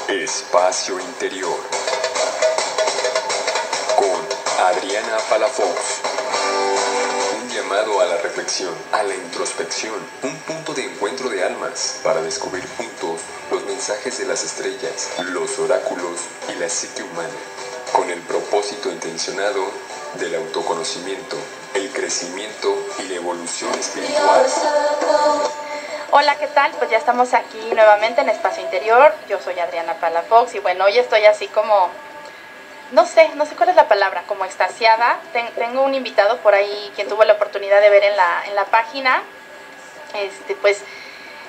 Espacio Interior con Adriana Palafox. Un llamado a la reflexión, a la introspección, un punto de encuentro de almas para descubrir juntos los mensajes de las estrellas, los oráculos y la psique humana, con el propósito intencionado del autoconocimiento, el crecimiento y la evolución espiritual. Hola, ¿qué tal? Pues ya estamos aquí nuevamente en Espacio Interior. Yo soy Adriana Palafox y bueno, hoy estoy así como, no sé cuál es la palabra, como extasiada. Tengo un invitado por ahí, quien tuvo la oportunidad de ver en la página. Pues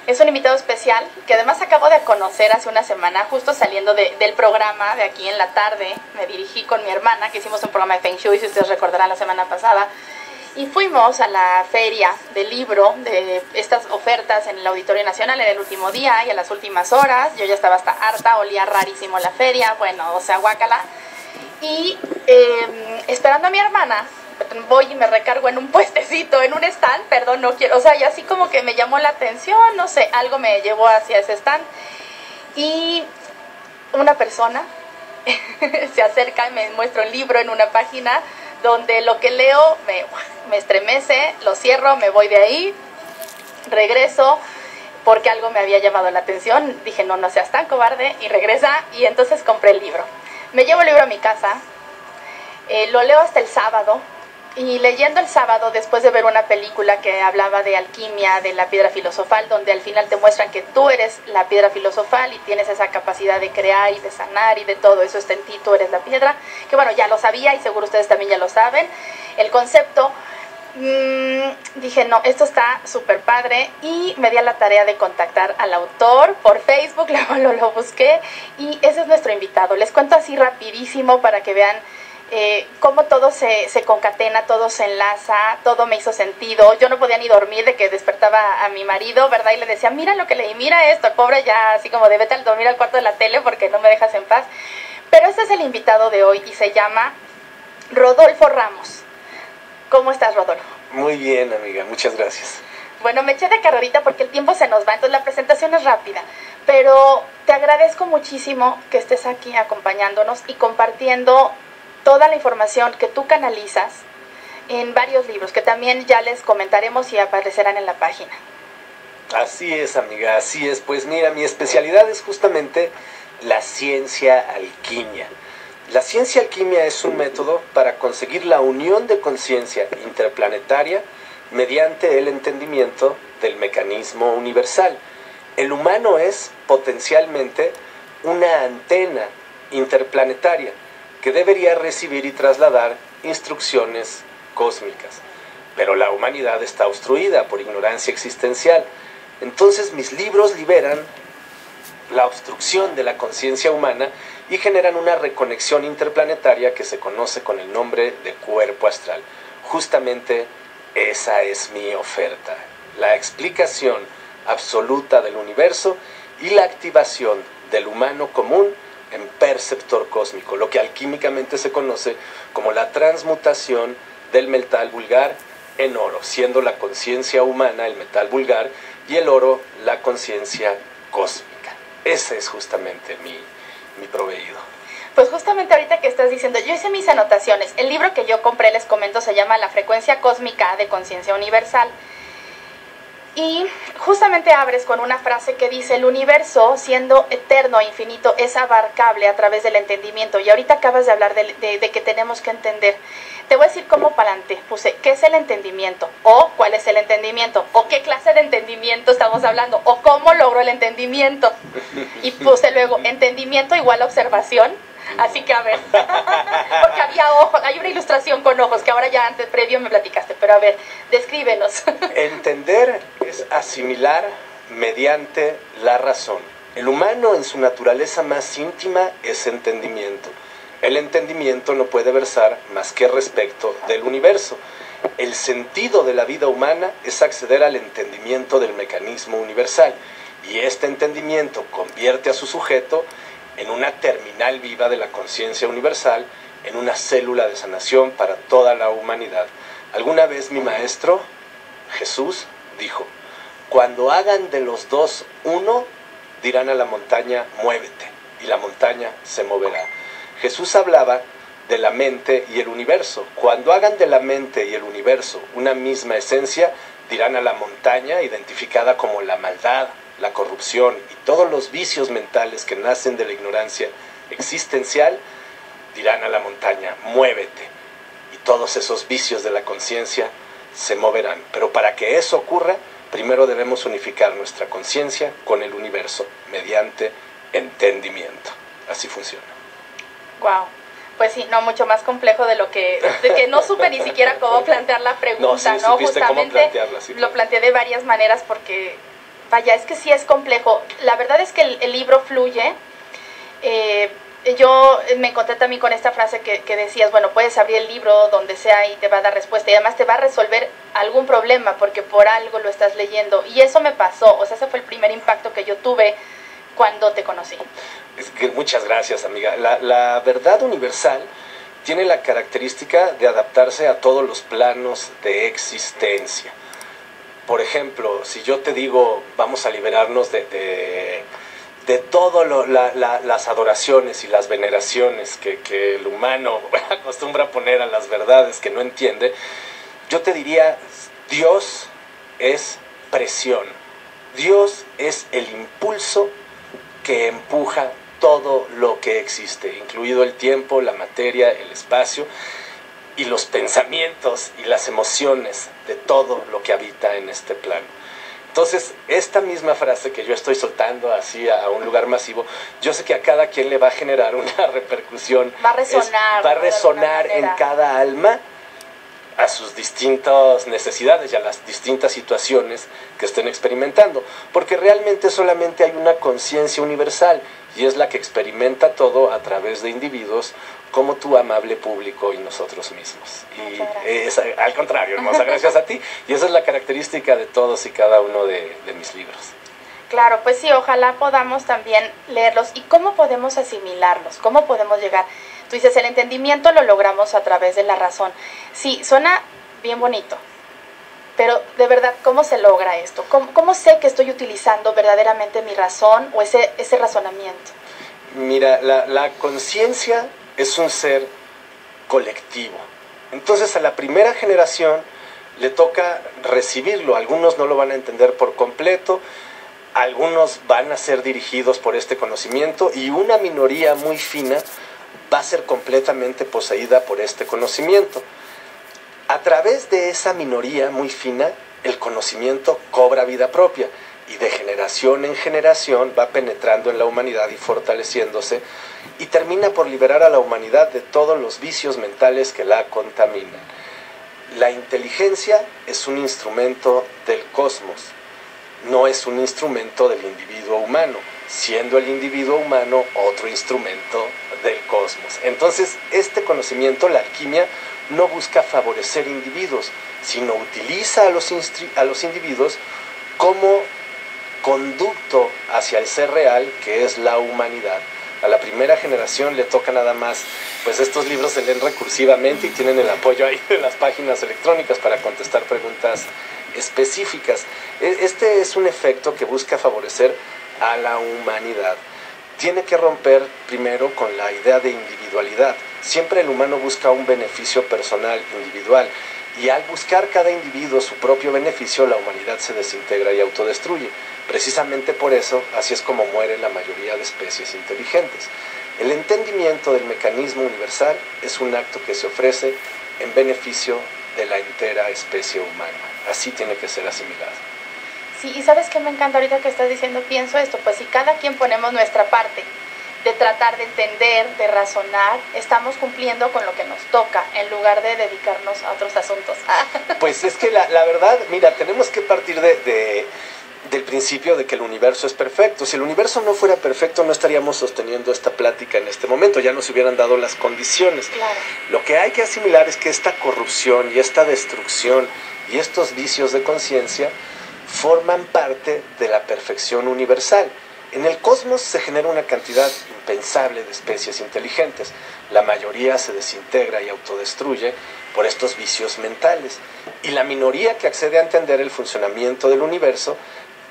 es un invitado especial que además acabo de conocer hace una semana, justo saliendo del programa de aquí en la tarde. Me dirigí con mi hermana, que hicimos un programa de Feng Shui, si ustedes recordarán, la semana pasada. Y fuimos a la feria del libro, de estas ofertas en el Auditorio Nacional en el último día y a las últimas horas. Yo ya estaba hasta harta, olía rarísimo la feria, bueno, o sea, guácala. Y esperando a mi hermana, voy y me recargo en un puestecito, en un stand, perdón, no quiero, o sea, y así como que me llamó la atención, no sé, algo me llevó hacia ese stand. Y una persona se acerca y me muestra un libro en una página donde lo que leo me estremece, lo cierro, me voy de ahí, regreso porque algo me había llamado la atención, dije no seas tan cobarde, y regresa, y entonces compré el libro. Me llevo el libro a mi casa, lo leo hasta el sábado, y leyendo el sábado, después de ver una película que hablaba de alquimia, de la piedra filosofal, donde al final te muestran que tú eres la piedra filosofal y tienes esa capacidad de crear y de sanar y de todo eso está en ti, tú eres la piedra, que bueno, ya lo sabía y seguro ustedes también ya lo saben, el concepto. Dije, no, esto está súper padre, y me di a la tarea de contactar al autor por Facebook, luego lo busqué, y ese es nuestro invitado. Les cuento así rapidísimo para que vean cómo todo se concatena, todo se enlaza, todo me hizo sentido. Yo no podía ni dormir de que despertaba a mi marido, ¿verdad? Y le decía, mira lo que leí, mira esto, el pobre ya así como de vete al dormir al cuarto de la tele porque no me dejas en paz. Pero este es el invitado de hoy y se llama Rodolfo Ramos. ¿Cómo estás, Rodolfo? Muy bien, amiga, muchas gracias. Bueno, me eché de carrerita porque el tiempo se nos va, entonces la presentación es rápida, pero te agradezco muchísimo que estés aquí acompañándonos y compartiendo toda la información que tú canalizas en varios libros, que también ya les comentaremos y aparecerán en la página. Así es, amiga, así es. Pues mira, mi especialidad es justamente la ciencia alquimia. La ciencia alquimia es un método para conseguir la unión de conciencia interplanetaria mediante el entendimiento del mecanismo universal. El humano es potencialmente una antena interplanetaria que debería recibir y trasladar instrucciones cósmicas. Pero la humanidad está obstruida por ignorancia existencial. Entonces mis libros liberan la obstrucción de la conciencia humana y generan una reconexión interplanetaria que se conoce con el nombre de cuerpo astral. Justamente esa es mi oferta, la explicación absoluta del universo y la activación del humano común en perceptor cósmico, lo que alquímicamente se conoce como la transmutación del metal vulgar en oro, siendo la conciencia humana el metal vulgar y el oro la conciencia cósmica. Ese es justamente mi proveído. Pues justamente ahorita que estás diciendo, yo hice mis anotaciones. El libro que yo compré, les comento, se llama La frecuencia cósmica de conciencia universal. Y justamente abres con una frase que dice, el universo, siendo eterno e infinito, es abarcable a través del entendimiento. Y ahorita acabas de hablar de que tenemos que entender. Te voy a decir cómo para adelante. Puse, ¿qué es el entendimiento? O, ¿cuál es el entendimiento? O, ¿qué clase de entendimiento estamos hablando? O, ¿cómo logro el entendimiento? Y puse luego, entendimiento igual a observación. Así que a ver, porque había ojos, hay una ilustración con ojos que ahora ya antes, previo me platicaste, pero a ver, descríbenos. Entender es asimilar mediante la razón. El humano en su naturaleza más íntima es entendimiento. El entendimiento no puede versar más que respecto del universo. El sentido de la vida humana es acceder al entendimiento del mecanismo universal, y este entendimiento convierte a su sujeto en una terminal viva de la conciencia universal, en una célula de sanación para toda la humanidad. Alguna vez mi maestro, Jesús, dijo, cuando hagan de los dos uno, dirán a la montaña, muévete. y la montaña se moverá. Jesús hablaba de la mente y el universo. Cuando hagan de la mente y el universo una misma esencia, dirán a la montaña, identificada como la maldad, la corrupción y todos los vicios mentales que nacen de la ignorancia existencial, dirán a la montaña, muévete. Y todos esos vicios de la conciencia se moverán. Pero para que eso ocurra, primero debemos unificar nuestra conciencia con el universo mediante entendimiento. Así funciona. Wow. Pues sí, no, mucho más complejo de que no supe ni siquiera cómo plantear la pregunta, no, sí, ¿no? Justamente sí, lo planteé de varias maneras porque, vaya, es que sí es complejo. La verdad es que el libro fluye. Yo me encontré también con esta frase que decías, bueno, puedes abrir el libro donde sea y te va a dar respuesta y además te va a resolver algún problema porque por algo lo estás leyendo. Y eso me pasó, o sea, ese fue el primer impacto que yo tuve cuando te conocí. Muchas gracias, amiga. La verdad universal tiene la característica de adaptarse a todos los planos de existencia. Por ejemplo, si yo te digo, vamos a liberarnos de todas las adoraciones y las veneraciones que el humano acostumbra a poner a las verdades que no entiende, yo te diría, Dios es presión. Dios es el impulso que empuja todo lo que existe, incluido el tiempo, la materia, el espacio y los pensamientos y las emociones de todo lo que habita en este plano. Entonces, esta misma frase que yo estoy soltando así a un lugar masivo, yo sé que a cada quien le va a generar una repercusión. Va a resonar en cada alma a sus distintas necesidades y a las distintas situaciones que estén experimentando. Porque realmente solamente hay una conciencia universal y es la que experimenta todo a través de individuos como tu amable público y nosotros mismos. Y es al contrario, hermosa, gracias a ti. Y esa es la característica de todos y cada uno de mis libros. Claro, pues sí, ojalá podamos también leerlos. ¿Y cómo podemos asimilarlos? ¿Cómo podemos llegar? Tú dices, el entendimiento lo logramos a través de la razón. Sí, suena bien bonito, pero de verdad, ¿cómo se logra esto? ¿Cómo sé que estoy utilizando verdaderamente mi razón o ese razonamiento? Mira, la conciencia es un ser colectivo. Entonces a la primera generación le toca recibirlo. Algunos no lo van a entender por completo, algunos van a ser dirigidos por este conocimiento y una minoría muy fina va a ser completamente poseída por este conocimiento. A través de esa minoría muy fina, el conocimiento cobra vida propia y de generación en generación va penetrando en la humanidad y fortaleciéndose y termina por liberar a la humanidad de todos los vicios mentales que la contaminan. La inteligencia es un instrumento del cosmos, no es un instrumento del individuo humano, siendo el individuo humano otro instrumento del cosmos. Entonces, este conocimiento, la alquimia, no busca favorecer individuos, sino utiliza a los individuos como conducto hacia el ser real, que es la humanidad. A la primera generación le toca nada más, pues estos libros se leen recursivamente y tienen el apoyo ahí de las páginas electrónicas para contestar preguntas específicas. Este es un efecto que busca favorecer a la humanidad. Tiene que romper primero con la idea de individualidad. Siempre el humano busca un beneficio personal, individual, y al buscar cada individuo su propio beneficio, la humanidad se desintegra y autodestruye. Precisamente por eso, así es como muere la mayoría de especies inteligentes. El entendimiento del mecanismo universal es un acto que se ofrece en beneficio de la entera especie humana. Así tiene que ser asimilado. Sí, y ¿sabes qué me encanta ahorita que estás diciendo? Pienso esto, pues si cada quien ponemos nuestra parte de tratar de entender, de razonar, estamos cumpliendo con lo que nos toca, en lugar de dedicarnos a otros asuntos. Pues es que la verdad, mira, tenemos que partir del principio de que el universo es perfecto. Si el universo no fuera perfecto, no estaríamos sosteniendo esta plática en este momento, ya nos hubieran dado las condiciones. Claro. Lo que hay que asimilar es que esta corrupción y esta destrucción y estos vicios de conciencia forman parte de la perfección universal. En el cosmos se genera una cantidad impensable de especies inteligentes. La mayoría se desintegra y autodestruye por estos vicios mentales. Y la minoría que accede a entender el funcionamiento del universo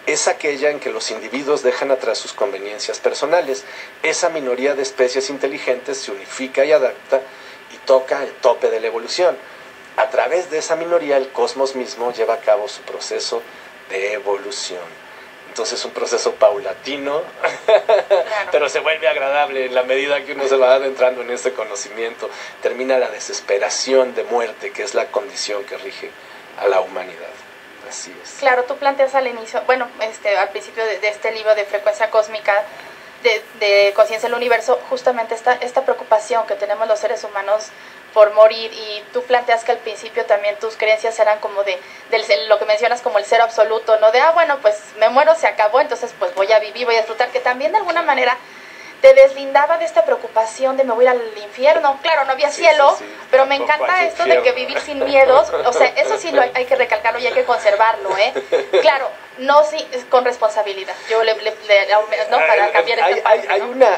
es aquella en que los individuos dejan atrás sus conveniencias personales. Esa minoría de especies inteligentes se unifica y adapta y toca el tope de la evolución. A través de esa minoría, el cosmos mismo lleva a cabo su proceso de evolución. Entonces, un proceso paulatino, claro, pero se vuelve agradable en la medida que uno se va adentrando en ese conocimiento. Termina la desesperación de muerte, que es la condición que rige a la humanidad. Así es. Claro, tú planteas al inicio, bueno, al principio de este libro de Frecuencia Cósmica, de Conciencia del Universo, justamente esta preocupación que tenemos los seres humanos por morir, y tú planteas que al principio también tus creencias eran como de lo que mencionas como el cero absoluto, ¿no? De, bueno, pues me muero, se acabó, entonces pues voy a vivir, voy a disfrutar, que también de alguna manera te deslindaba de esta preocupación de me voy al infierno. Claro, no había cielo, pero me encanta esto de que vivir sin miedos, o sea, eso sí hay que recalcarlo y hay que conservarlo, ¿eh? Claro, no sí, con responsabilidad. Yo no, para cambiar esta parte,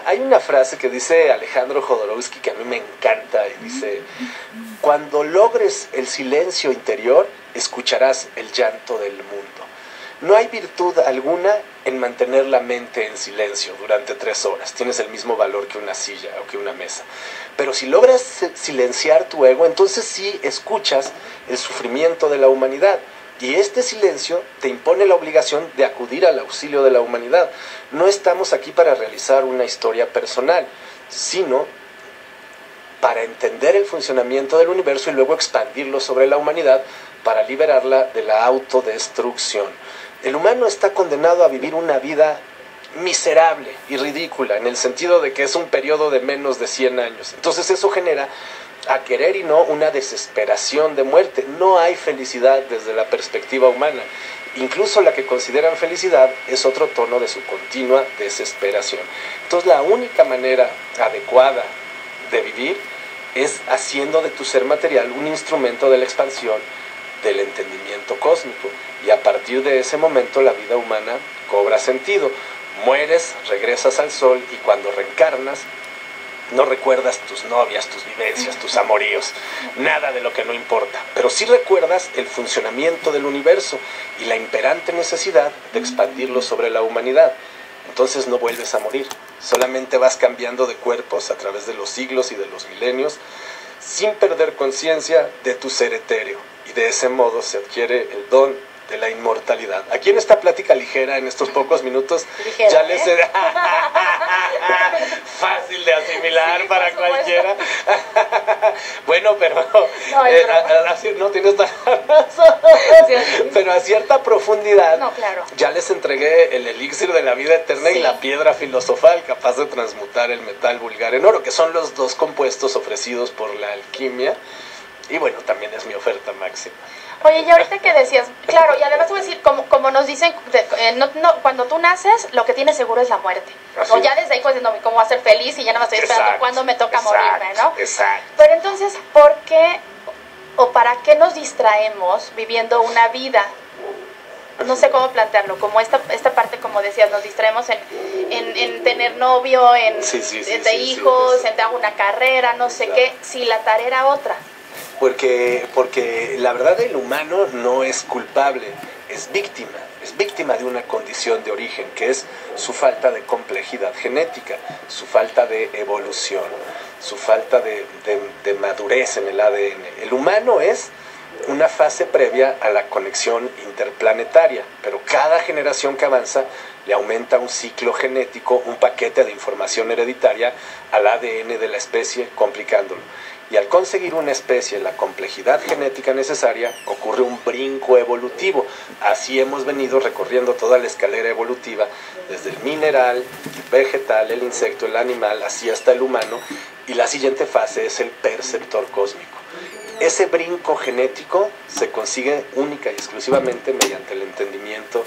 hay una frase que dice Alejandro Jodorowsky que a mí me encanta y dice: cuando logres el silencio interior, escucharás el llanto del mundo. No hay virtud alguna en mantener la mente en silencio durante 3 horas. Tienes el mismo valor que una silla o que una mesa. Pero si logras silenciar tu ego, entonces sí escuchas el sufrimiento de la humanidad. Y este silencio te impone la obligación de acudir al auxilio de la humanidad. No estamos aquí para realizar una historia personal, sino para entender el funcionamiento del universo y luego expandirlo sobre la humanidad para liberarla de la autodestrucción. El humano está condenado a vivir una vida miserable y ridícula, en el sentido de que es un periodo de menos de 100 años. Entonces eso genera, a querer y no, una desesperación de muerte. No hay felicidad desde la perspectiva humana. Incluso la que consideran felicidad es otro tono de su continua desesperación. Entonces la única manera adecuada de vivir es haciendo de tu ser material un instrumento de la expansión del entendimiento cósmico, y a partir de ese momento la vida humana cobra sentido. Mueres, regresas al sol, y cuando reencarnas no recuerdas tus novias, tus vivencias, tus amoríos, nada de lo que no importa, pero sí recuerdas el funcionamiento del universo y la imperante necesidad de expandirlo sobre la humanidad. Entonces no vuelves a morir, solamente vas cambiando de cuerpos a través de los siglos y de los milenios, sin perder conciencia de tu ser etéreo, y de ese modo se adquiere el don de la inmortalidad. Aquí en esta plática ligera, en estos pocos minutos, ligera, ya les he... fácil de asimilar, sí, para cualquiera. Bueno, pero no tienes pero a cierta profundidad, no, claro, ya les entregué el elixir de la vida eterna, sí, y la piedra filosofal capaz de transmutar el metal vulgar en oro, que son los 2 compuestos ofrecidos por la alquimia. Y bueno, también es mi oferta máxima. Oye, y ahorita que decías, claro, y además voy a decir, como nos dicen, cuando tú naces, lo que tienes seguro es la muerte. Así. O ya desde ahí, pues, no, ¿cómo voy a ser feliz? Y ya no me estoy esperando cuándo me toca morirme, ¿no? Exacto. Pero entonces, ¿por qué o para qué nos distraemos viviendo una vida? No sé cómo plantearlo, como esta parte, como decías, nos distraemos en tener novio, en hijos, en tener una carrera, no sé qué, si la tarea era otra. Porque la verdad, el humano no es culpable, es víctima de una condición de origen, que es su falta de complejidad genética, su falta de evolución, su falta de madurez en el ADN. El humano es una fase previa a la conexión interplanetaria, pero cada generación que avanza le aumenta un ciclo genético, un paquete de información hereditaria al ADN de la especie, complicándolo. Y al conseguir una especie la complejidad genética necesaria, ocurre un brinco evolutivo. Así hemos venido recorriendo toda la escalera evolutiva, desde el mineral, el vegetal, el insecto, el animal, así hasta el humano, y la siguiente fase es el perceptor cósmico. Ese brinco genético se consigue única y exclusivamente mediante el entendimiento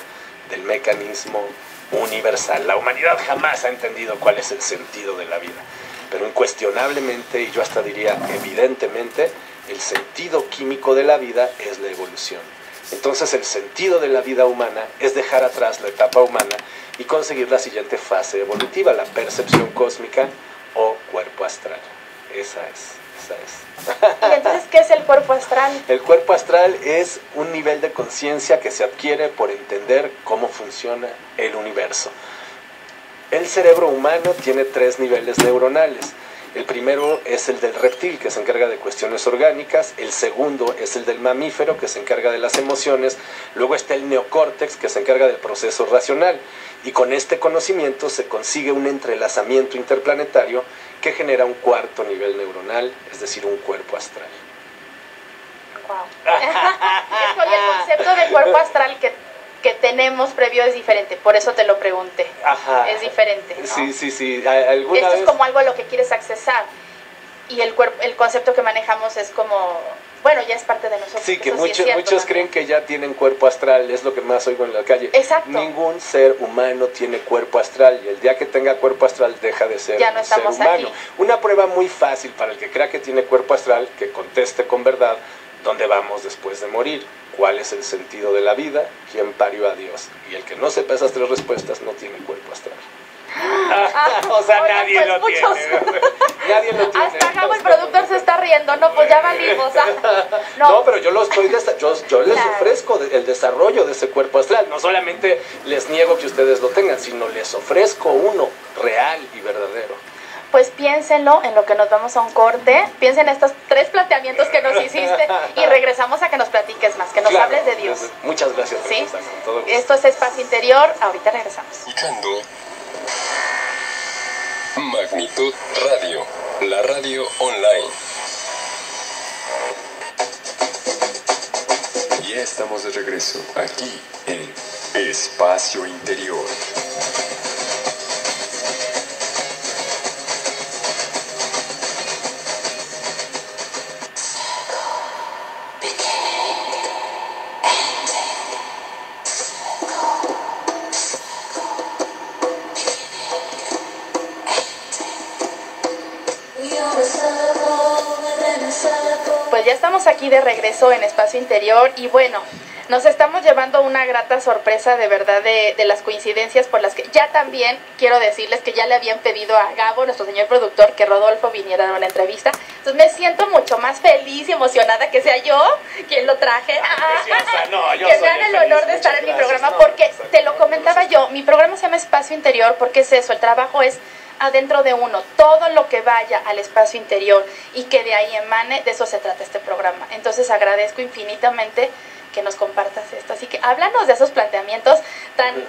del mecanismo universal. La humanidad jamás ha entendido cuál es el sentido de la vida, pero incuestionablemente, y yo hasta diría evidentemente, el sentido químico de la vida es la evolución. Entonces el sentido de la vida humana es dejar atrás la etapa humana y conseguir la siguiente fase evolutiva, la percepción cósmica o cuerpo astral. Esa es. Esa es. ¿Y entonces qué es el cuerpo astral? El cuerpo astral es un nivel de conciencia que se adquiere por entender cómo funciona el universo. El cerebro humano tiene 3 niveles neuronales. El primero es el del reptil, que se encarga de cuestiones orgánicas. El segundo es el del mamífero, que se encarga de las emociones. Luego está el neocórtex, que se encarga del proceso racional. Y con este conocimiento se consigue un entrelazamiento interplanetario que genera un 4º nivel neuronal, es decir, un cuerpo astral. Wow. Y el concepto de cuerpo astral que tenemos previo es diferente, por eso te lo pregunté. Ajá. Es diferente, ¿no? Sí. Esto es como algo a lo que quieres accesar. Y el concepto que manejamos es como, bueno, ya es parte de nosotros. Sí, que eso muchos, sí es cierto, muchos también. creen que ya tienen cuerpo astral, es lo que más oigo en la calle. Exacto. Ningún ser humano tiene cuerpo astral, y el día que tenga cuerpo astral deja de ser ya no un ser estamos humano. aquí. Una prueba muy fácil para el que crea que tiene cuerpo astral, que conteste con verdad dónde vamos después de morir, cuál es el sentido de la vida, quién parió a Dios. Y el que no sepa esas 3 respuestas no tiene cuerpo astral. O sea, oigan, nadie pues, lo muchos. tiene. Nadie lo tiene. Hasta Gabo, el productor, se está riendo. No, pues ya valimos. No, pero yo lo estoy yo les Claro. ofrezco el desarrollo de ese cuerpo astral. No solamente les niego que ustedes lo tengan, sino les ofrezco uno real y verdadero. Pues piénsenlo en lo que nos vamos a un corte. Piensen estos 3 planteamientos que nos hiciste y regresamos a que nos platiques más, que nos Claro, hables de Dios. Muchas gracias. ¿Sí? Rosa, con todo gusto. Esto es Espacio Interior. Ahorita regresamos. Escuchando Magnitud Radio, la radio online. Ya estamos de regreso aquí en Espacio Interior. Pues ya estamos aquí de regreso en Espacio Interior y bueno, nos estamos llevando una grata sorpresa de verdad de las coincidencias por las que ya también quiero decirles que ya le habían pedido a Gabo, nuestro señor productor, que Rodolfo viniera a una entrevista. Entonces me siento mucho más feliz y emocionada que sea yo quien lo traje. No, yo Que soy me hagan el feliz. honor de estar en mi Muchas programa gracias. porque te lo comentaba yo, mi programa se llama Espacio Interior porque es eso, el trabajo es adentro de uno, todo lo que vaya al espacio interior y que de ahí emane, de eso se trata este programa. Entonces agradezco infinitamente que nos compartas esto, así que háblanos de esos planteamientos tan,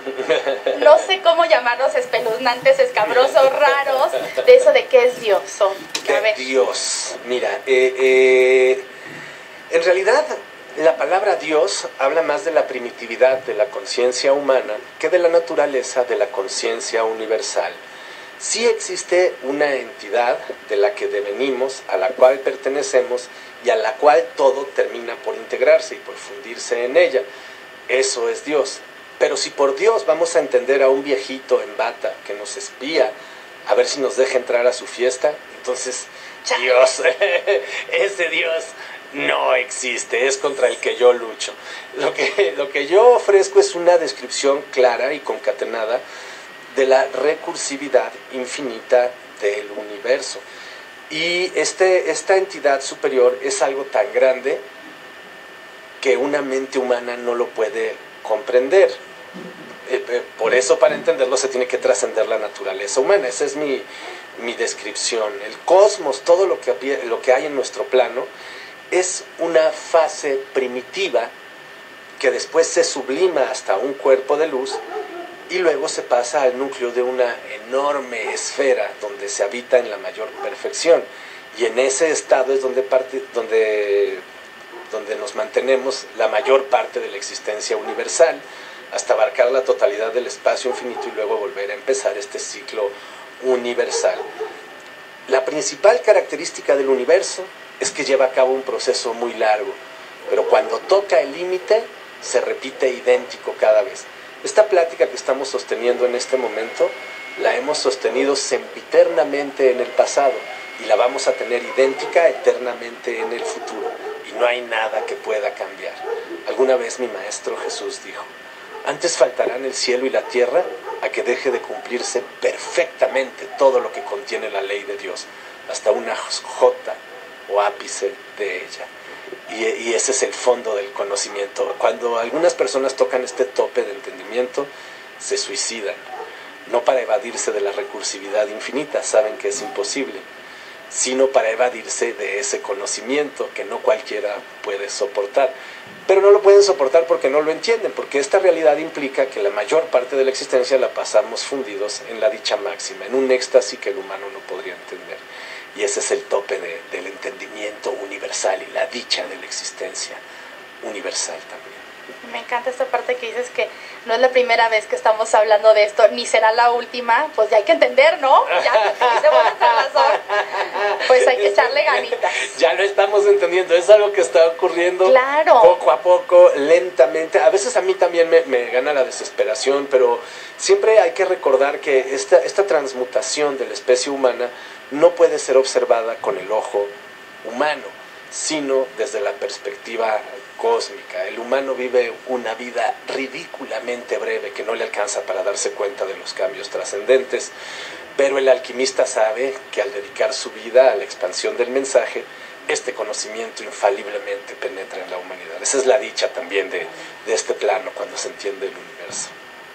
no sé cómo llamarlos, espeluznantes, escabrosos, raros, de eso de qué es Dios. A De ver. Dios. Mira, en realidad la palabra Dios habla más de la primitividad de la conciencia humana que de la naturaleza de la conciencia universal. Sí existe una entidad de la que devenimos, a la cual pertenecemos y a la cual todo termina por integrarse y por fundirse en ella. Eso es Dios. Pero si por Dios vamos a entender a un viejito en bata que nos espía a ver si nos deja entrar a su fiesta, entonces Dios, ese Dios no existe, es contra el que yo lucho. Lo que yo ofrezco es una descripción clara y concatenada de la recursividad infinita del universo. Y esta entidad superior es algo tan grande que una mente humana no lo puede comprender. Por eso, para entenderlo, se tiene que trascender la naturaleza humana. Esa es mi descripción. El cosmos, todo lo que hay en nuestro plano, es una fase primitiva que después se sublima hasta un cuerpo de luz y luego se pasa al núcleo de una enorme esfera donde se habita en la mayor perfección. Y en ese estado es donde nos mantenemos la mayor parte de la existencia universal, hasta abarcar la totalidad del espacio infinito y luego volver a empezar este ciclo universal. La principal característica del universo es que lleva a cabo un proceso muy largo, pero cuando toca el límite se repite idéntico cada vez. Esta plática que estamos sosteniendo en este momento la hemos sostenido sempiternamente en el pasado y la vamos a tener idéntica eternamente en el futuro, y no hay nada que pueda cambiar. Alguna vez mi maestro Jesús dijo: antes faltarán el cielo y la tierra a que deje de cumplirse perfectamente todo lo que contiene la ley de Dios, hasta una jota o ápice de ella. Y ese es el fondo del conocimiento. Cuando algunas personas tocan este tope de entendimiento, se suicidan, no para evadirse de la recursividad infinita, saben que es imposible, sino para evadirse de ese conocimiento que no cualquiera puede soportar. Pero no lo pueden soportar porque no lo entienden, porque esta realidad implica que la mayor parte de la existencia la pasamos fundidos en la dicha máxima, en un éxtasis que el humano no podría entender. Y ese es el tope del entendimiento universal y la dicha de la existencia universal también. Me encanta esta parte que dices que no es la primera vez que estamos hablando de esto, ni será la última, pues ya hay que entender, ¿no? Ya tenemos nuestra razón, pues hay que echarle ganitas. Ya lo estamos entendiendo, es algo que está ocurriendo claro, poco a poco, lentamente. A veces a mí también me gana la desesperación, pero siempre hay que recordar que esta transmutación de la especie humana no puede ser observada con el ojo humano, sino desde la perspectiva cósmica. El humano vive una vida ridículamente breve que no le alcanza para darse cuenta de los cambios trascendentes, pero el alquimista sabe que al dedicar su vida a la expansión del mensaje, este conocimiento infaliblemente penetra en la humanidad. Esa es la dicha también de este plano cuando se entiende el universo.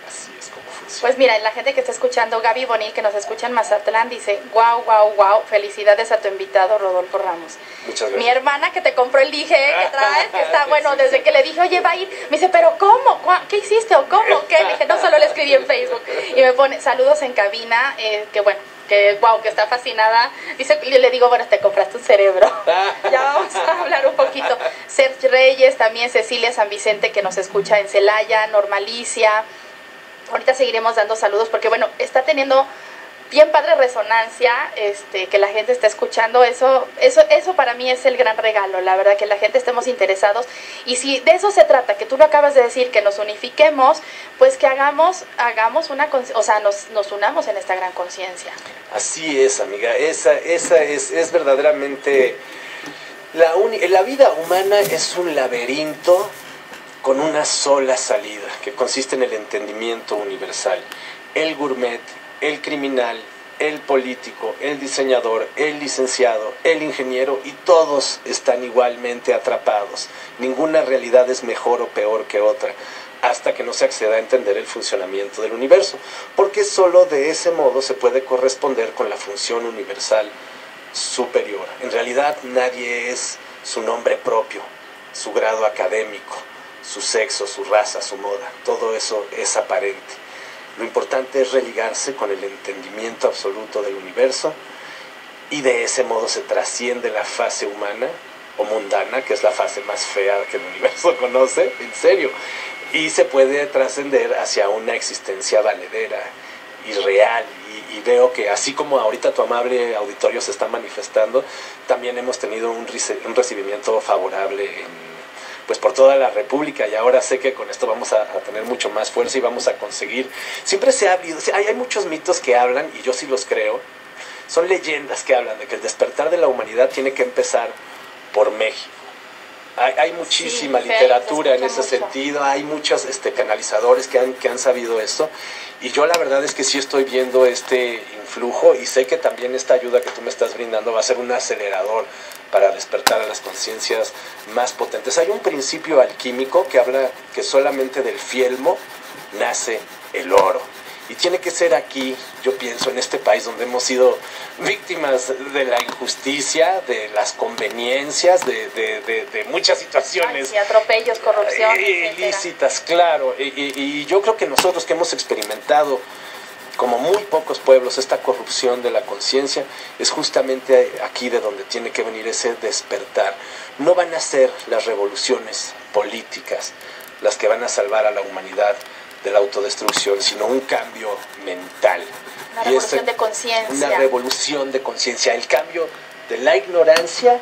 Así es como funciona. Pues mira, la gente que está escuchando, Gaby Bonil, que nos escucha en Mazatlán, dice, wow, wow, wow, felicidades a tu invitado Rodolfo Ramos. Muchas gracias. Mi hermana que te compró el dije que traes, que está, bueno, desde que le dije, oye, va a ir, me dice, pero ¿cómo? ¿Qué hiciste o cómo? ¿Qué? Le dije, no, solo le escribí en Facebook. Y me pone, saludos en cabina, que bueno, que wow, que está fascinada. Dice, le digo, bueno, te compraste un cerebro. Ya vamos a hablar un poquito. Sergio Reyes, también Cecilia San Vicente, que nos escucha en Celaya, Normalicia. Ahorita seguiremos dando saludos porque, bueno, está teniendo bien padre resonancia, que la gente está escuchando. Eso para mí es el gran regalo, la verdad, que la gente estemos interesados. Y si de eso se trata, que tú lo acabas de decir, que nos unifiquemos, pues que hagamos una, o sea, nos unamos en esta gran conciencia. Así es, amiga, esa es verdaderamente la vida humana es un laberinto con una sola salida, que consiste en el entendimiento universal. El gourmet, el criminal, el político, el diseñador, el licenciado, el ingeniero, y todos están igualmente atrapados. Ninguna realidad es mejor o peor que otra, hasta que no se acceda a entender el funcionamiento del universo, porque solo de ese modo se puede corresponder con la función universal superior. En realidad nadie es su nombre propio, su grado académico, su sexo, su raza, su moda. Todo eso es aparente. Lo importante es religarse con el entendimiento absoluto del universo, y de ese modo se trasciende la fase humana o mundana, que es la fase más fea que el universo conoce, en serio, y se puede trascender hacia una existencia valedera y real. Y veo que así como ahorita tu amable auditorio se está manifestando, también hemos tenido un recibimiento favorable pues por toda la República, y ahora sé que con esto vamos a tener mucho más fuerza y vamos a conseguir. Siempre se ha habido, hay muchos mitos que hablan, y yo sí los creo, son leyendas que hablan de que el despertar de la humanidad tiene que empezar por México. Hay muchísima literatura en ese sentido, hay muchos canalizadores que han sabido esto, y yo la verdad es que sí estoy viendo este influjo, y sé que también esta ayuda que tú me estás brindando va a ser un acelerador para despertar a las conciencias más potentes. Hay un principio alquímico que habla que solamente del fielmo nace el oro. Y tiene que ser aquí, yo pienso, en este país donde hemos sido víctimas de la injusticia, de las conveniencias, de muchas situaciones. Sí, atropellos, corrupción, ilícitas, claro. Y yo creo que nosotros que hemos experimentado, como muy pocos pueblos, esta corrupción de la conciencia, es justamente aquí de donde tiene que venir ese despertar. No van a ser las revoluciones políticas las que van a salvar a la humanidad de la autodestrucción, sino un cambio mental. Una revolución de conciencia. Una revolución de conciencia, el cambio de la ignorancia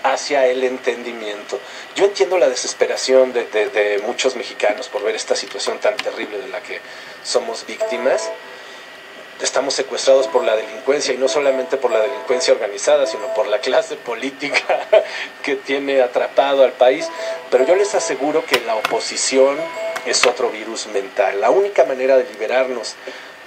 hacia el entendimiento. Yo entiendo la desesperación de muchos mexicanos por ver esta situación tan terrible de la que somos víctimas. Estamos secuestrados por la delincuencia, y no solamente por la delincuencia organizada, sino por la clase política que tiene atrapado al país. Pero yo les aseguro que la oposición es otro virus mental. La única manera de liberarnos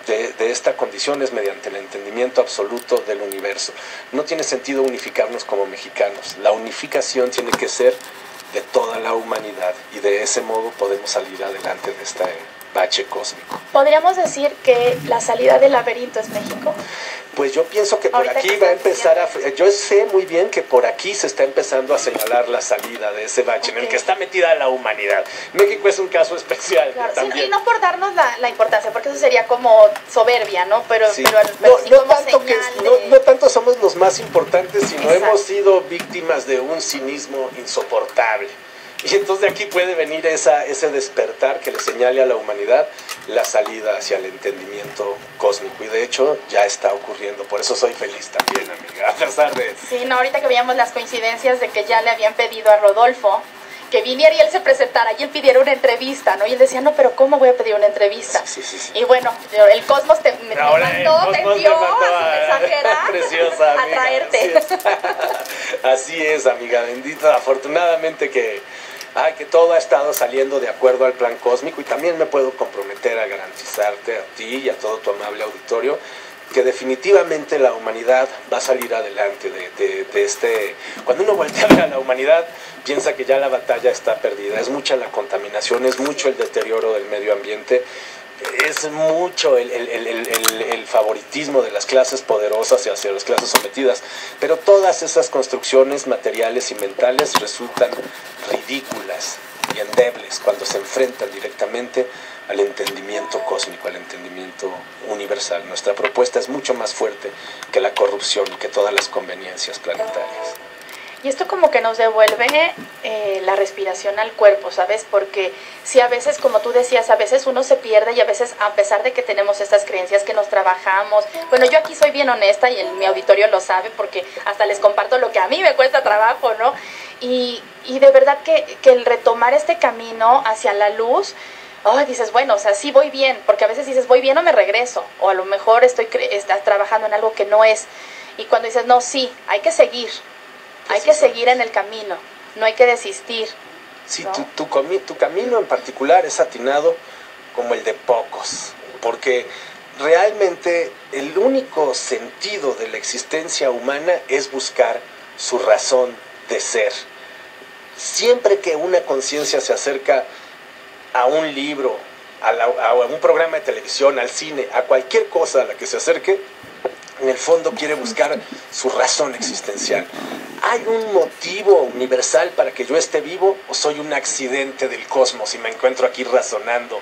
de esta condición es mediante el entendimiento absoluto del universo. No tiene sentido unificarnos como mexicanos. La unificación tiene que ser de toda la humanidad y de ese modo podemos salir adelante de este bache cósmico. ¿Podríamos decir que la salida del laberinto es México? Pues yo pienso que por Ahorita aquí que va a estás empezar yo sé muy bien que por aquí se está empezando a señalar la salida de ese bache en el que está metida la humanidad. México es un caso especial. Claro, también. sí, y no por darnos la importancia, porque eso sería como soberbia, ¿no? Pero, Sí. pero sí no, como tanto señal de... no tanto somos los más importantes, sino Exacto. hemos sido víctimas de un cinismo insoportable. Y entonces de aquí puede venir ese despertar que le señale a la humanidad la salida hacia el entendimiento cósmico. Y de hecho ya está ocurriendo. Por eso soy feliz también, amiga. A pesar de... Sí, no, ahorita que veíamos las coincidencias de que ya le habían pedido a Rodolfo que viniera y él se presentara y él pidiera una entrevista, ¿no? Y él decía, no, pero ¿cómo voy a pedir una entrevista? Sí. Y bueno, el Cosmos te envió, mensajera preciosa, a amiga, traerte. Así es, amiga, bendita. Afortunadamente que todo ha estado saliendo de acuerdo al plan cósmico y también me puedo comprometer a garantizarte a ti y a todo tu amable auditorio que definitivamente la humanidad va a salir adelante de este... Cuando uno voltea a ver a la humanidad, piensa que ya la batalla está perdida. Es mucha la contaminación, es mucho el deterioro del medio ambiente, es mucho el favoritismo de las clases poderosas hacia las clases sometidas. Pero todas esas construcciones materiales y mentales resultan ridículas y endebles cuando se enfrentan directamente al entendimiento cósmico, al entendimiento universal. Nuestra propuesta es mucho más fuerte que la corrupción y que todas las conveniencias planetarias. Y esto como que nos devuelve la respiración al cuerpo, ¿sabes? Porque si a veces, como tú decías, a veces uno se pierde y a veces, a pesar de que tenemos estas creencias que nos trabajamos, bueno, yo aquí soy bien honesta y mi auditorio lo sabe porque hasta les comparto lo que a mí me cuesta trabajo, ¿no? Y de verdad que el retomar este camino hacia la luz, dices, bueno, o sea, sí voy bien, porque a veces dices, voy bien o me regreso, o a lo mejor estás trabajando en algo que no es. Y cuando dices, no, sí, hay que seguir. Hay que seguir en el camino, no hay que desistir. Sí, ¿no? tu camino en particular es atinado como el de pocos, porque realmente el único sentido de la existencia humana es buscar su razón de ser. Siempre que una conciencia se acerca a un libro, a un programa de televisión, al cine, a cualquier cosa a la que se acerque, en el fondo quiere buscar su razón existencial. ¿Hay un motivo universal para que yo esté vivo o soy un accidente del cosmos y me encuentro aquí razonando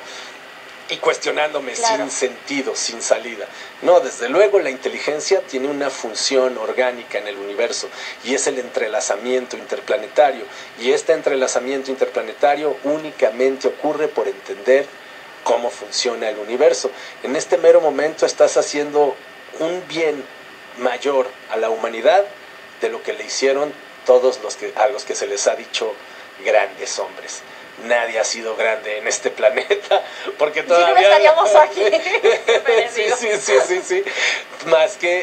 y cuestionándome Claro. sin sentido, sin salida? No, desde luego la inteligencia tiene una función orgánica en el universo y es el entrelazamiento interplanetario. Y este entrelazamiento interplanetario únicamente ocurre por entender cómo funciona el universo. En este mero momento estás haciendo un bien mayor a la humanidad de lo que le hicieron todos a los que se les ha dicho grandes hombres. Nadie ha sido grande en este planeta porque todavía Si no estaríamos aquí. sí.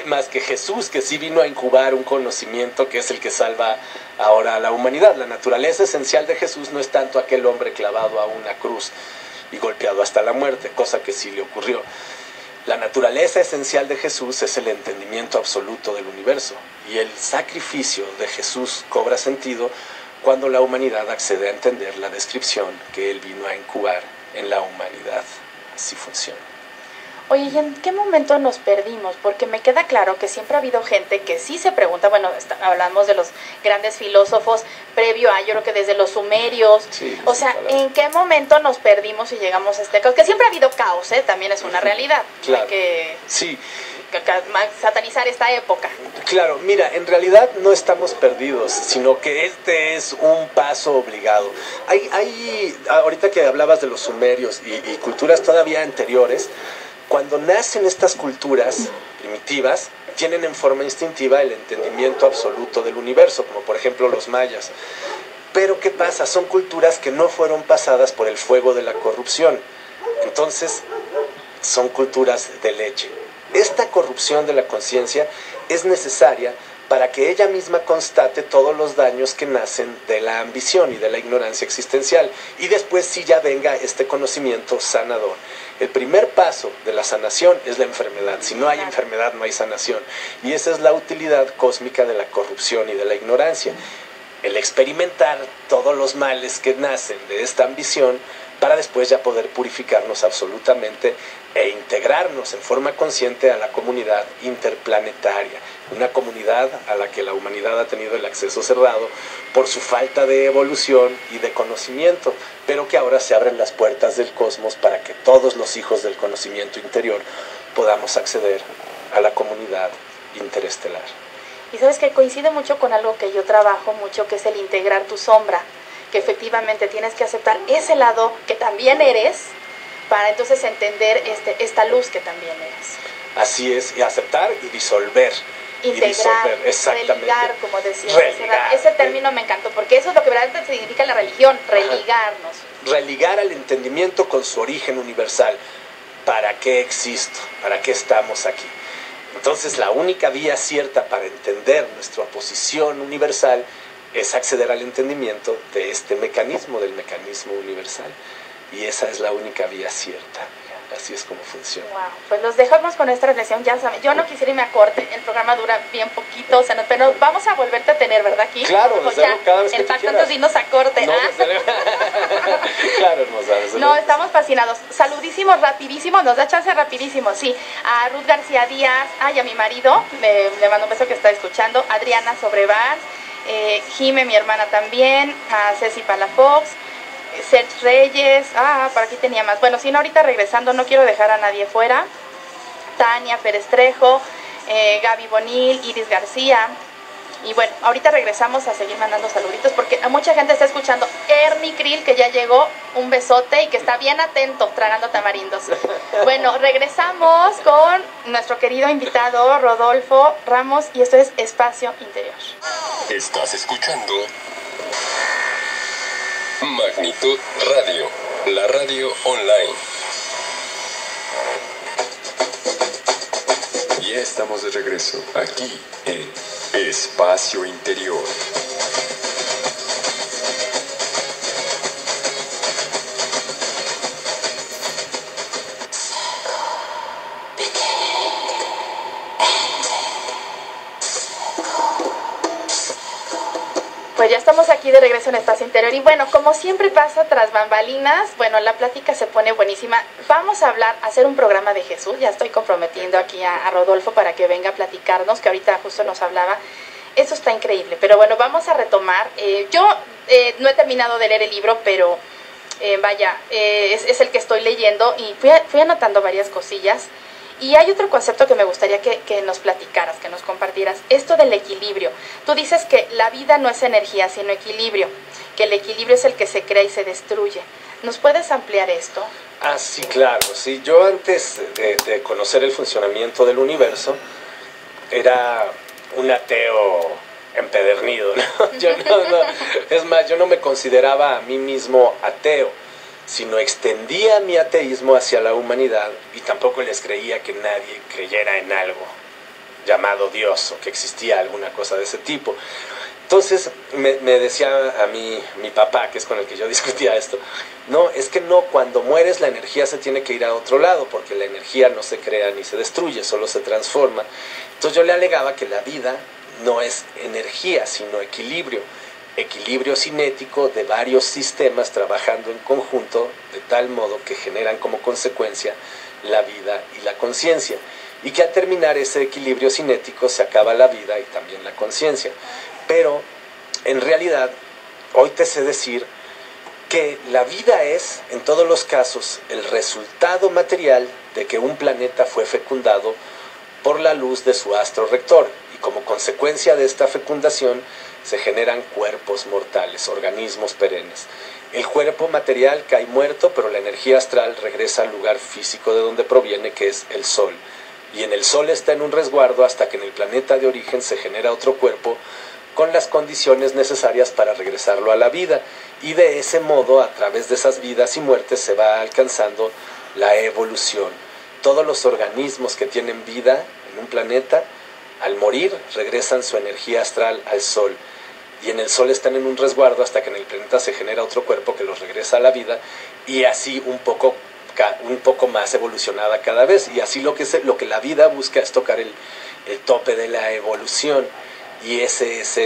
Más que Jesús, que sí vino a incubar un conocimiento que es el que salva ahora a la humanidad. La naturaleza esencial de Jesús no es tanto aquel hombre clavado a una cruz y golpeado hasta la muerte, cosa que sí le ocurrió. La naturaleza esencial de Jesús es el entendimiento absoluto del universo, y el sacrificio de Jesús cobra sentido cuando la humanidad accede a entender la descripción que Él vino a incubar en la humanidad. Así funciona. Oye, ¿y en qué momento nos perdimos? Porque me queda claro que siempre ha habido gente que sí se pregunta, bueno, hablamos de los grandes filósofos previo a, yo creo que desde los sumerios, Sí, o sea, ¿en qué momento nos perdimos y llegamos a este caos? Que siempre ha habido caos, también es una realidad, Claro. no hay que Sí, satanizar esta época. claro, mira, en realidad no estamos perdidos, sino que este es un paso obligado. Ahorita que hablabas de los sumerios y culturas todavía anteriores, cuando nacen estas culturas primitivas, tienen en forma instintiva el entendimiento absoluto del universo, como por ejemplo los mayas. Pero ¿qué pasa? Son culturas que no fueron pasadas por el fuego de la corrupción. Entonces, son culturas de leche. Esta corrupción de la conciencia es necesaria para que ella misma constate todos los daños que nacen de la ambición y de la ignorancia existencial. Y después sí ya venga este conocimiento sanador. El primer paso de la sanación es la enfermedad. Si no hay enfermedad, no hay sanación. Y esa es la utilidad cósmica de la corrupción y de la ignorancia. El experimentar todos los males que nacen de esta ambición para después ya poder purificarnos absolutamente e integrarnos en forma consciente a la comunidad interplanetaria, una comunidad a la que la humanidad ha tenido el acceso cerrado por su falta de evolución y de conocimiento, pero que ahora se abren las puertas del cosmos para que todos los hijos del conocimiento interior podamos acceder a la comunidad interestelar. Y sabes que coincide mucho con algo que yo trabajo mucho, que es el integrar tu sombra, que efectivamente tienes que aceptar ese lado que también eres, para entonces entender esta luz que también eres. Así es, y aceptar y disolver. Integrar, religar, como decía. Ese término me encantó, porque eso es lo que verdaderamente significa la religión, religarnos. Religar al entendimiento con su origen universal. ¿Para qué existo? ¿Para qué estamos aquí? Entonces la única vía cierta para entender nuestra posición universal es acceder al entendimiento de este mecanismo, del mecanismo universal. Y esa es la única vía cierta. Así es como funciona. Wow, pues los dejamos con esta reflexión. Ya saben, yo no quisiera irme a corte, el programa dura bien poquito, pero vamos a volverte a tener, ¿verdad? Aquí. Claro, desde luego, cada vez que el pacto entonces irnos a corte. No, claro, hermosa, no, estamos fascinados. Saludísimos, rapidísimos, nos da chance rapidísimo, sí. A Ruth García Díaz, y a mi marido, le mando un beso que está escuchando, Adriana Sobrevars, Jime, mi hermana también, a Ceci Palafox, Serge Reyes, por aquí tenía más. Bueno, si no, ahorita regresando, no quiero dejar a nadie fuera. Tania Perestrejo, Gaby Bonil, Iris García. Y bueno, ahorita regresamos a seguir mandando saluditos porque a mucha gente está escuchando. Ernie Krill, que ya llegó, un besote y que está bien atento tragando tamarindos. Bueno, regresamos con nuestro querido invitado Rodolfo Ramos y esto es Espacio Interior. Estás escuchando Magnitud Radio, la radio online. Ya estamos de regreso aquí en Espacio Interior. Pues ya estamos aquí de regreso en Espacio Interior y bueno, como siempre pasa tras bambalinas, bueno, la plática se pone buenísima. Vamos a hacer un programa de Jesús, ya estoy comprometiendo aquí a Rodolfo para que venga a platicarnos, que ahorita justo nos hablaba. Eso está increíble, pero bueno, vamos a retomar. Yo no he terminado de leer el libro, pero es el que estoy leyendo y fui anotando varias cosillas. Y hay otro concepto que me gustaría que nos platicaras, que nos compartieras, esto del equilibrio. Tú dices que la vida no es energía, sino equilibrio, que el equilibrio es el que se crea y se destruye. ¿Nos puedes ampliar esto? Sí, claro. Sí, yo antes de conocer el funcionamiento del universo, era un ateo empedernido, ¿no? Es más, yo no me consideraba a mí mismo ateo, sino extendía mi ateísmo hacia la humanidad y tampoco les creía que nadie creyera en algo llamado Dios o que existía alguna cosa de ese tipo. Entonces me decía a mí, mi papá, que es con el que yo discutía esto, no, es que no, cuando mueres la energía se tiene que ir a otro lado, porque la energía no se crea ni se destruye, solo se transforma. Entonces yo le alegaba que la vida no es energía, sino equilibrio cinético de varios sistemas trabajando en conjunto de tal modo que generan como consecuencia la vida y la conciencia, y que al terminar ese equilibrio cinético se acaba la vida y también la conciencia. Pero en realidad hoy te sé decir que la vida es en todos los casos el resultado material de que un planeta fue fecundado por la luz de su astro rector, y como consecuencia de esta fecundación se generan cuerpos mortales, organismos perennes. El cuerpo material cae muerto, pero la energía astral regresa al lugar físico de donde proviene, que es el Sol. Y en el Sol está en un resguardo hasta que en el planeta de origen se genera otro cuerpo con las condiciones necesarias para regresarlo a la vida. Y de ese modo, a través de esas vidas y muertes, se va alcanzando la evolución. Todos los organismos que tienen vida en un planeta Al morir regresan su energía astral al Sol y en el Sol están en un resguardo hasta que en el planeta se genera otro cuerpo que los regresa a la vida y así un poco más evolucionada cada vez, y así lo que la vida busca es tocar el tope de la evolución, y ese es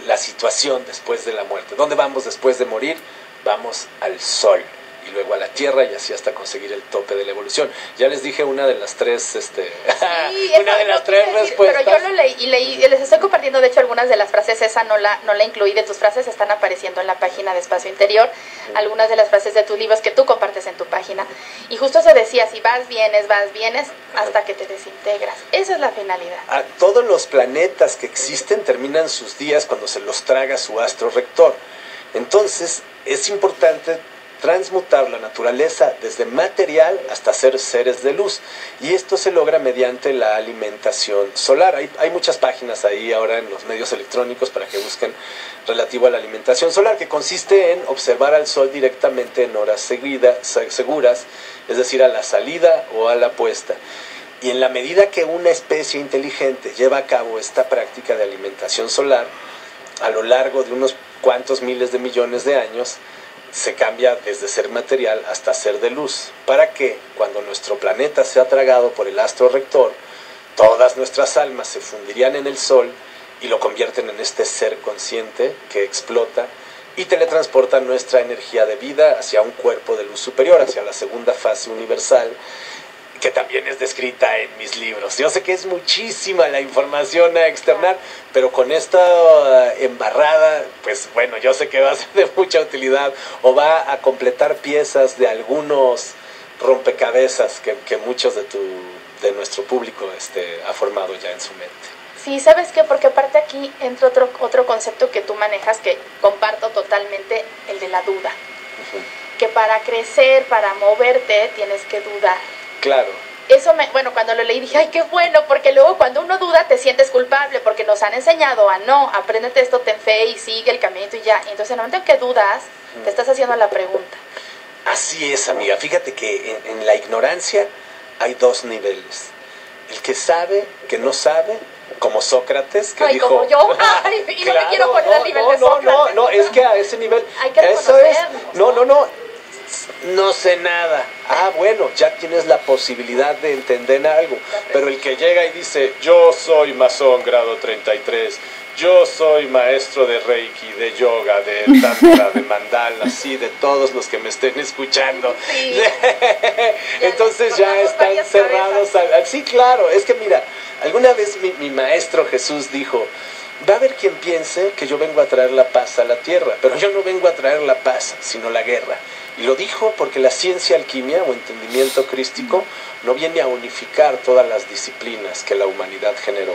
la situación después de la muerte. ¿Dónde vamos después de morir? Vamos al Sol y luego a la Tierra y así hasta conseguir el tope de la evolución. Ya les dije una de las tres, Sí, una de las tres respuestas. Pero yo lo leí y les estoy compartiendo, de hecho, algunas de las frases. Esa no la incluí, de tus frases están apareciendo en la página de Espacio Interior, algunas de las frases de tus libros que tú compartes en tu página. Y justo se decía, si vas, vienes hasta que te desintegras. Esa es la finalidad. Todos los planetas que existen terminan sus días cuando se los traga su astro rector. Entonces, es importante transmutar la naturaleza desde material hasta ser seres de luz, y esto se logra mediante la alimentación solar. Hay muchas páginas ahí ahora en los medios electrónicos para que busquen relativo a la alimentación solar, que consiste en observar al sol directamente en horas seguras, es decir, a la salida o a la puesta. Y en la medida que una especie inteligente lleva a cabo esta práctica de alimentación solar, a lo largo de unos cuantos miles de millones de años, se cambia desde ser material hasta ser de luz, para que cuando nuestro planeta sea tragado por el astro rector, todas nuestras almas se fundirían en el sol y lo convierten en este ser consciente que explota y teletransporta nuestra energía de vida hacia un cuerpo de luz superior, hacia la segunda fase universal, que también es descrita en mis libros. Yo sé que es muchísima la información a externar, pero con esta embarrada, pues bueno, yo sé que va a ser de mucha utilidad o va a completar piezas de algunos rompecabezas que muchos de nuestro público ha formado ya en su mente. Sí, ¿sabes qué? Porque aparte aquí entra otro concepto que tú manejas, que comparto totalmente, el de la duda. Que para crecer, para moverte, tienes que dudar. Claro. Eso bueno, cuando lo leí dije, ay, qué bueno, porque luego cuando uno duda te sientes culpable, porque nos han enseñado a no, apréndete esto, ten fe y sigue el caminito y ya. Y entonces en el momento en que dudas, te estás haciendo la pregunta. Así es, amiga. Fíjate que en la ignorancia hay dos niveles. El que sabe, que no sabe, como Sócrates, que dijo... como yo, ay, y claro, no me quiero poner al nivel de Sócrates. No, es que a ese nivel... Hay que reconocernos. No sé nada. Bueno, ya tienes la posibilidad de entender algo. Pero el que llega y dice, yo soy masón grado 33, yo soy maestro de Reiki, de yoga, de tantra, de mandala, sí, de todos los que me estén escuchando. Sí. Entonces ya están cerrados. Sí, claro, es que mira, alguna vez mi maestro Jesús dijo, va a haber quien piense que yo vengo a traer la paz a la tierra, pero yo no vengo a traer la paz, sino la guerra. Y lo dijo porque la ciencia alquimia o entendimiento crístico no viene a unificar todas las disciplinas que la humanidad generó.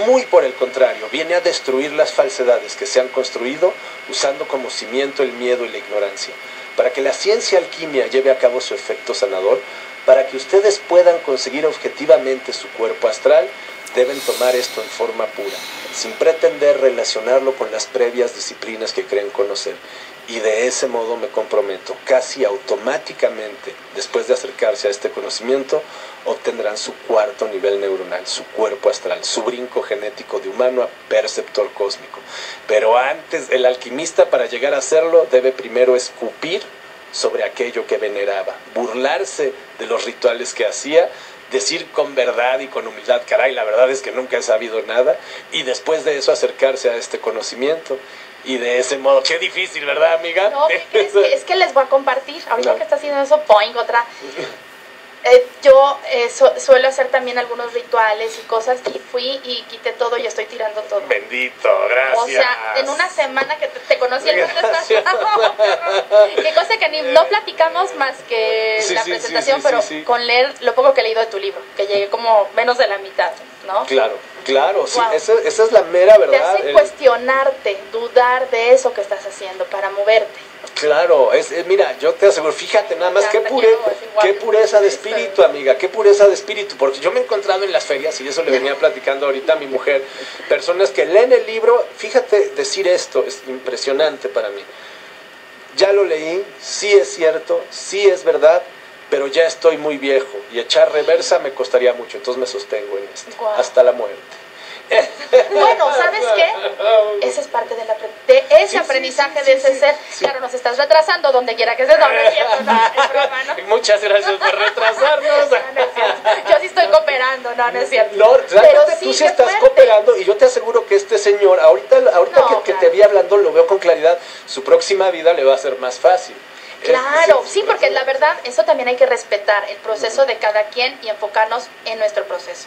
Muy por el contrario, viene a destruir las falsedades que se han construido usando como cimiento el miedo y la ignorancia. Para que la ciencia alquimia lleve a cabo su efecto sanador, para que ustedes puedan conseguir objetivamente su cuerpo astral, deben tomar esto en forma pura, sin pretender relacionarlo con las previas disciplinas que creen conocer. Y de ese modo me comprometo, casi automáticamente, después de acercarse a este conocimiento, obtendrán su cuarto nivel neuronal, su cuerpo astral, su brinco genético de humano a perceptor cósmico. Pero antes, el alquimista, para llegar a hacerlo, debe primero escupir sobre aquello que veneraba, burlarse de los rituales que hacía, decir con verdad y con humildad, caray, la verdad es que nunca he sabido nada, y después de eso acercarse a este conocimiento. Y de ese modo, qué difícil, ¿verdad, amiga? No, es que les voy a compartir, ahorita que está haciendo eso, point, otra. Yo suelo hacer también algunos rituales y cosas, y fui y quité todo y estoy tirando todo. Bendito, gracias. O sea, en una semana que te conocí el mundo estás... Qué cosa que no platicamos más que la presentación, pero con leer lo poco que he leído de tu libro, que llegué como menos de la mitad, ¿no? Claro, sí, wow. Esa es la mera verdad. Te hace cuestionarte, dudar de eso que estás haciendo para moverte. Claro, mira, yo te aseguro, fíjate nada más, qué pureza de espíritu, amiga, qué pureza de espíritu, porque yo me he encontrado en las ferias, y eso le venía platicando ahorita a mi mujer, personas que leen el libro, fíjate, decir esto es impresionante para mí. Ya lo leí, sí es cierto, sí es verdad, pero ya estoy muy viejo y echar reversa me costaría mucho, entonces me sostengo en esto, Guau. hasta la muerte. Bueno, ¿sabes qué? Ese es parte de ese aprendizaje de ese ser. Sí. Claro, nos estás retrasando donde quiera que estés. No, no es cierto, no, es broma, ¿no? Muchas gracias por retrasarnos. No, no es cierto. Yo sí estoy cooperando, no es cierto. No, Pero realmente sí, tú sí qué estás fuerte. cooperando y yo te aseguro que este señor, ahorita No, que te claro. vi hablando, lo veo con claridad, su próxima vida le va a ser más fácil. Claro, sí, porque la verdad, eso también hay que respetar el proceso de cada quien y enfocarnos en nuestro proceso.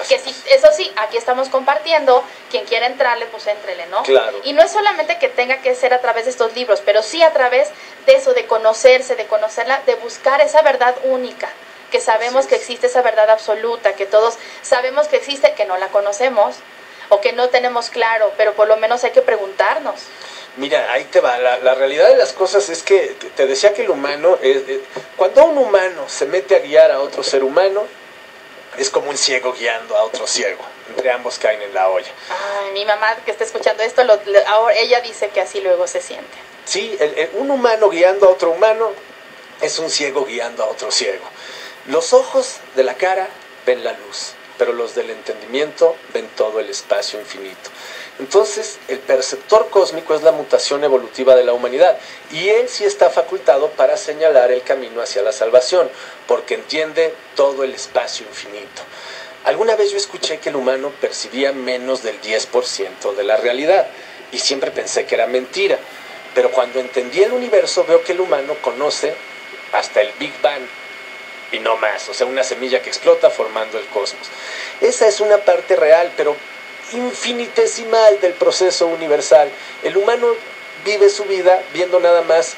Que sí, eso sí, aquí estamos compartiendo, quien quiera entrarle, pues éntrele, ¿no? Claro. Y no es solamente que tenga que ser a través de estos libros, pero sí a través de eso, de conocerse, de conocerla, de buscar esa verdad única, que sabemos que existe esa verdad absoluta, que todos sabemos que existe, que no la conocemos o que no tenemos claro, pero por lo menos hay que preguntarnos. Mira, ahí te va. La realidad de las cosas es que te decía que el humano, cuando un humano se mete a guiar a otro ser humano, es como un ciego guiando a otro ciego. Entre ambos caen en la olla. Ay, mi mamá que está escuchando esto, ahora ella dice que así luego se siente. Sí, un humano guiando a otro humano es un ciego guiando a otro ciego. Los ojos de la cara ven la luz, pero los del entendimiento ven todo el espacio infinito. Entonces, el perceptor cósmico es la mutación evolutiva de la humanidad y él sí está facultado para señalar el camino hacia la salvación, porque entiende todo el espacio infinito. Alguna vez yo escuché que el humano percibía menos del 10% de la realidad y siempre pensé que era mentira, pero cuando entendí el universo veo que el humano conoce hasta el Big Bang y no más, o sea, una semilla que explota formando el cosmos. Esa es una parte real, pero infinitesimal del proceso universal. El humano vive su vida viendo nada más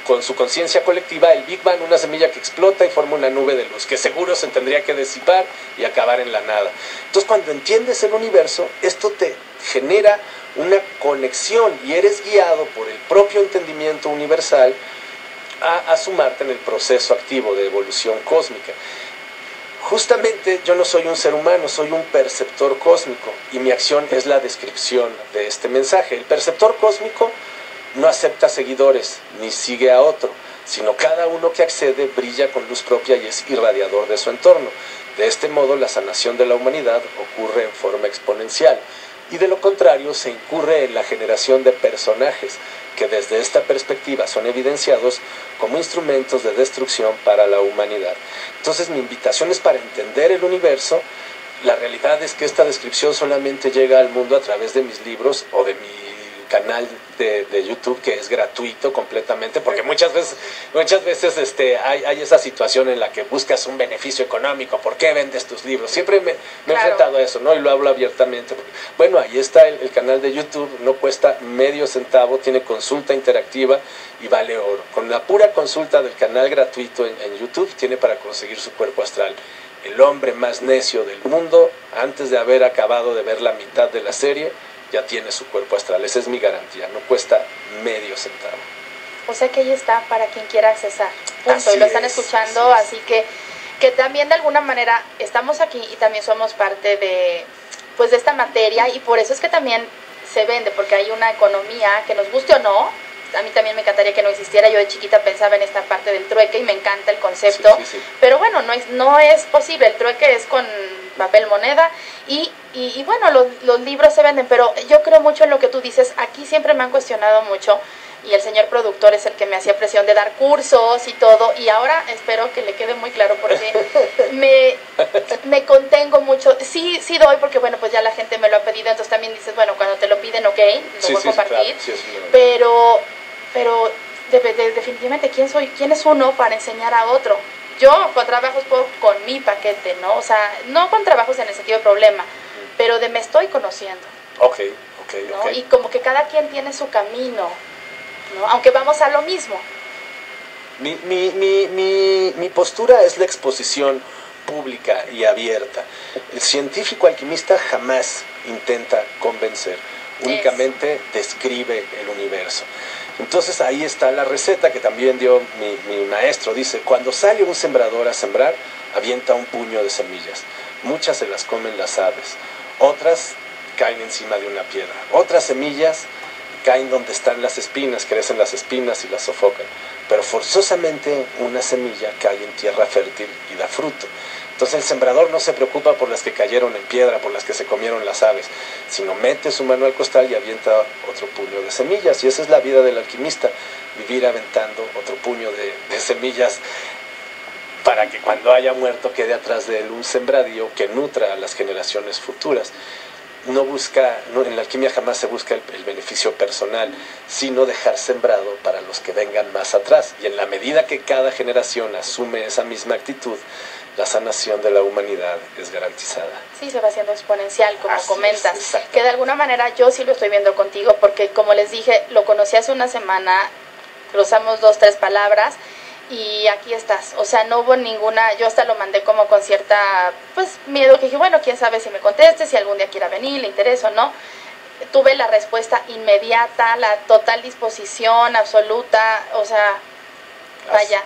con su conciencia colectiva el Big Bang, una semilla que explota y forma una nube de luz que seguro se tendría que disipar y acabar en la nada. Entonces, cuando entiendes el universo, esto te genera una conexión y eres guiado por el propio entendimiento universal a sumarte en el proceso activo de evolución cósmica. Justamente yo no soy un ser humano, soy un perceptor cósmico y mi acción es la descripción de este mensaje. El perceptor cósmico no acepta seguidores ni sigue a otro, sino cada uno que accede brilla con luz propia y es irradiador de su entorno. De este modo la sanación de la humanidad ocurre en forma exponencial y de lo contrario se incurre en la generación de personajes que desde esta perspectiva son evidenciados como instrumentos de destrucción para la humanidad. Entonces mi invitación es para entender el universo. La realidad es que esta descripción solamente llega al mundo a través de mis libros o de mi canal de YouTube, que es gratuito completamente, porque muchas veces hay esa situación en la que buscas un beneficio económico. ¿Por qué vendes tus libros? Siempre me he enfrentado a eso, ¿no? Y lo hablo abiertamente. Bueno, ahí está el canal de YouTube, no cuesta medio centavo, tiene consulta interactiva y vale oro. Con la pura consulta del canal gratuito en YouTube tiene para conseguir su cuerpo astral. El hombre más necio del mundo, antes de haber acabado de ver la mitad de la serie, ya tiene su cuerpo astral. Esa es mi garantía, no cuesta medio centavo. O sea que ahí está para quien quiera accesar. Punto. Así Y lo están es, escuchando, así así que también de alguna manera estamos aquí y también somos parte de esta materia y por eso es que también se vende, porque hay una economía que nos guste o no. A mí también me encantaría que no existiera. Yo de chiquita pensaba en esta parte del trueque y me encanta el concepto. Sí. Pero bueno, no es posible. El trueque es con papel moneda y bueno, los libros se venden. Pero yo creo mucho en lo que tú dices. Aquí siempre me han cuestionado mucho y el señor productor es el que me hacía presión de dar cursos y todo. Y ahora espero que le quede muy claro porque me contengo mucho. Sí doy porque bueno, pues ya la gente me lo ha pedido. Entonces también dices, bueno, cuando te lo piden, ok, lo voy a compartir. Claro, pero definitivamente, ¿quién es uno para enseñar a otro? Yo con trabajos con mi paquete, ¿no? O sea, no con trabajos en el sentido de problema, pero de me estoy conociendo. Ok. ¿No? Y como que cada quien tiene su camino, ¿no? Aunque vamos a lo mismo. Mi postura es la exposición pública y abierta. El científico alquimista jamás intenta convencer, únicamente describe el universo. Entonces ahí está la receta que también dio mi maestro. Dice, cuando sale un sembrador a sembrar, avienta un puño de semillas. Muchas se las comen las aves, otras caen encima de una piedra. Otras semillas caen donde están las espinas, crecen las espinas y las sofocan. pero forzosamente una semilla cae en tierra fértil y da fruto. Entonces el sembrador no se preocupa por las que cayeron en piedra, por las que se comieron las aves, sino mete su mano al costal y avienta otro puño de semillas. Y esa es la vida del alquimista, vivir aventando otro puño de semillas para que cuando haya muerto quede atrás de él un sembradío que nutra a las generaciones futuras. En la alquimia jamás se busca el beneficio personal, sino dejar sembrado para los que vengan más atrás. Y en la medida que cada generación asume esa misma actitud, la sanación de la humanidad es garantizada. Sí, se va haciendo exponencial, como Así comentas. es, que de alguna manera yo sí lo estoy viendo contigo, porque como les dije, lo conocí hace una semana, cruzamos 2, 3 palabras, y aquí estás. O sea, no hubo ninguna, yo hasta lo mandé como con cierta, pues, miedo, que dije, bueno, quién sabe si me conteste, si algún día quiera venir, le interesa o no. Tuve la respuesta inmediata, la total disposición absoluta, o sea, vaya,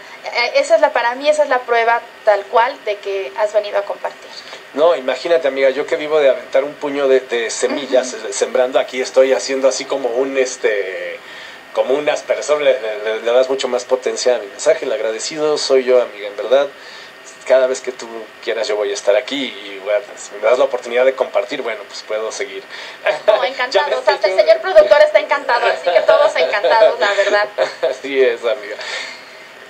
para mí esa es la prueba tal cual de que has venido a compartir. No, imagínate, amiga, yo que vivo de aventar un puño de semillas, sembrando, aquí estoy haciendo así como como un aspersor, le das mucho más potencia a mi mensaje. El agradecido soy yo, amiga, en verdad. Cada vez que tú quieras yo voy a estar aquí y bueno, si me das la oportunidad de compartir, bueno, pues puedo seguir. No, encantados, hasta el señor productor está encantado, así que todos encantados, la verdad. Así es, amiga.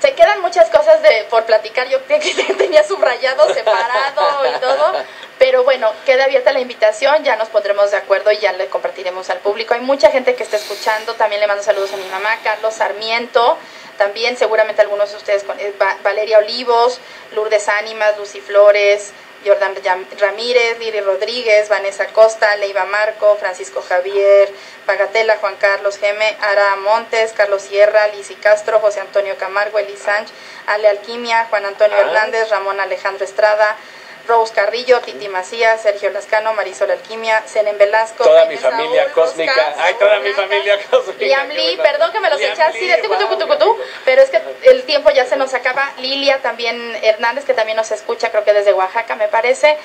Se quedan muchas cosas por platicar, yo creo que tenía subrayado, separado y todo, pero bueno, queda abierta la invitación, ya nos pondremos de acuerdo y ya le compartiremos al público. Hay mucha gente que está escuchando, también le mando saludos a mi mamá, Carlos Sarmiento, también seguramente algunos de ustedes, Valeria Olivos, Lourdes Ánimas, Lucy Flores, Jordan Ramírez, Lili Rodríguez, Vanessa Costa, Leiva Marco, Francisco Javier, Pagatela, Juan Carlos Geme, Ara Montes, Carlos Sierra, Lisi Castro, José Antonio Camargo, Eli Sánchez, Ale Alquimia, Juan Antonio Hernández, Ramón Alejandro Estrada, Rose Carrillo, Titi Macías, Sergio Lascano, Marisol Alquimia, Senen Velasco, toda mi familia cósmica, toda mi familia cósmica. Liam Lee, perdón que me los eché así de tucu, pero es que el tiempo ya se nos acaba. Lilia también Hernández, que también nos escucha, creo que desde Oaxaca me parece.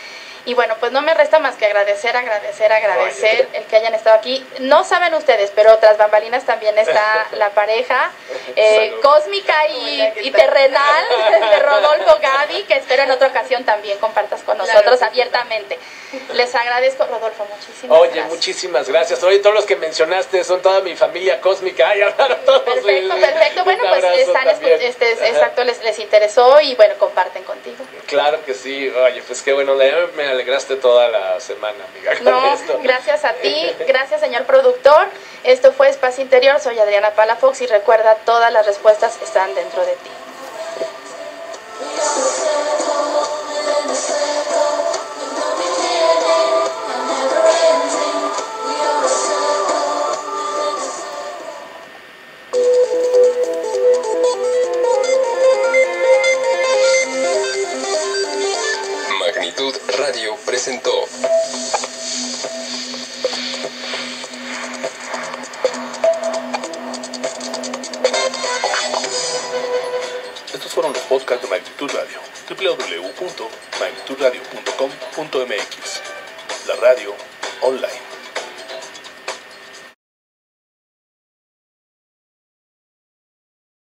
Y bueno, pues no me resta más que agradecer el que hayan estado aquí. No saben ustedes, pero tras bambalinas también está la pareja cósmica y terrenal de Rodolfo Gaby, que espero en otra ocasión también compartas con nosotros abiertamente. Les agradezco, Rodolfo, muchísimas gracias. Oye, muchísimas gracias. Oye, todos los que mencionaste son toda mi familia cósmica. Ay, hablaron todos. Perfecto. Bueno, pues exacto, les interesó y bueno, comparten contigo. Claro que sí. Oye, pues qué bueno, me alegraste toda la semana, amiga. No, esto. Gracias a ti, gracias señor productor. Esto fue Espacio Interior, soy Adriana Palafox y recuerda, todas las respuestas están dentro de ti. Magnitud Radio presentó Estos fueron los podcasts de Magnitud Radio. www.magnitudradio.com.mx. La radio online.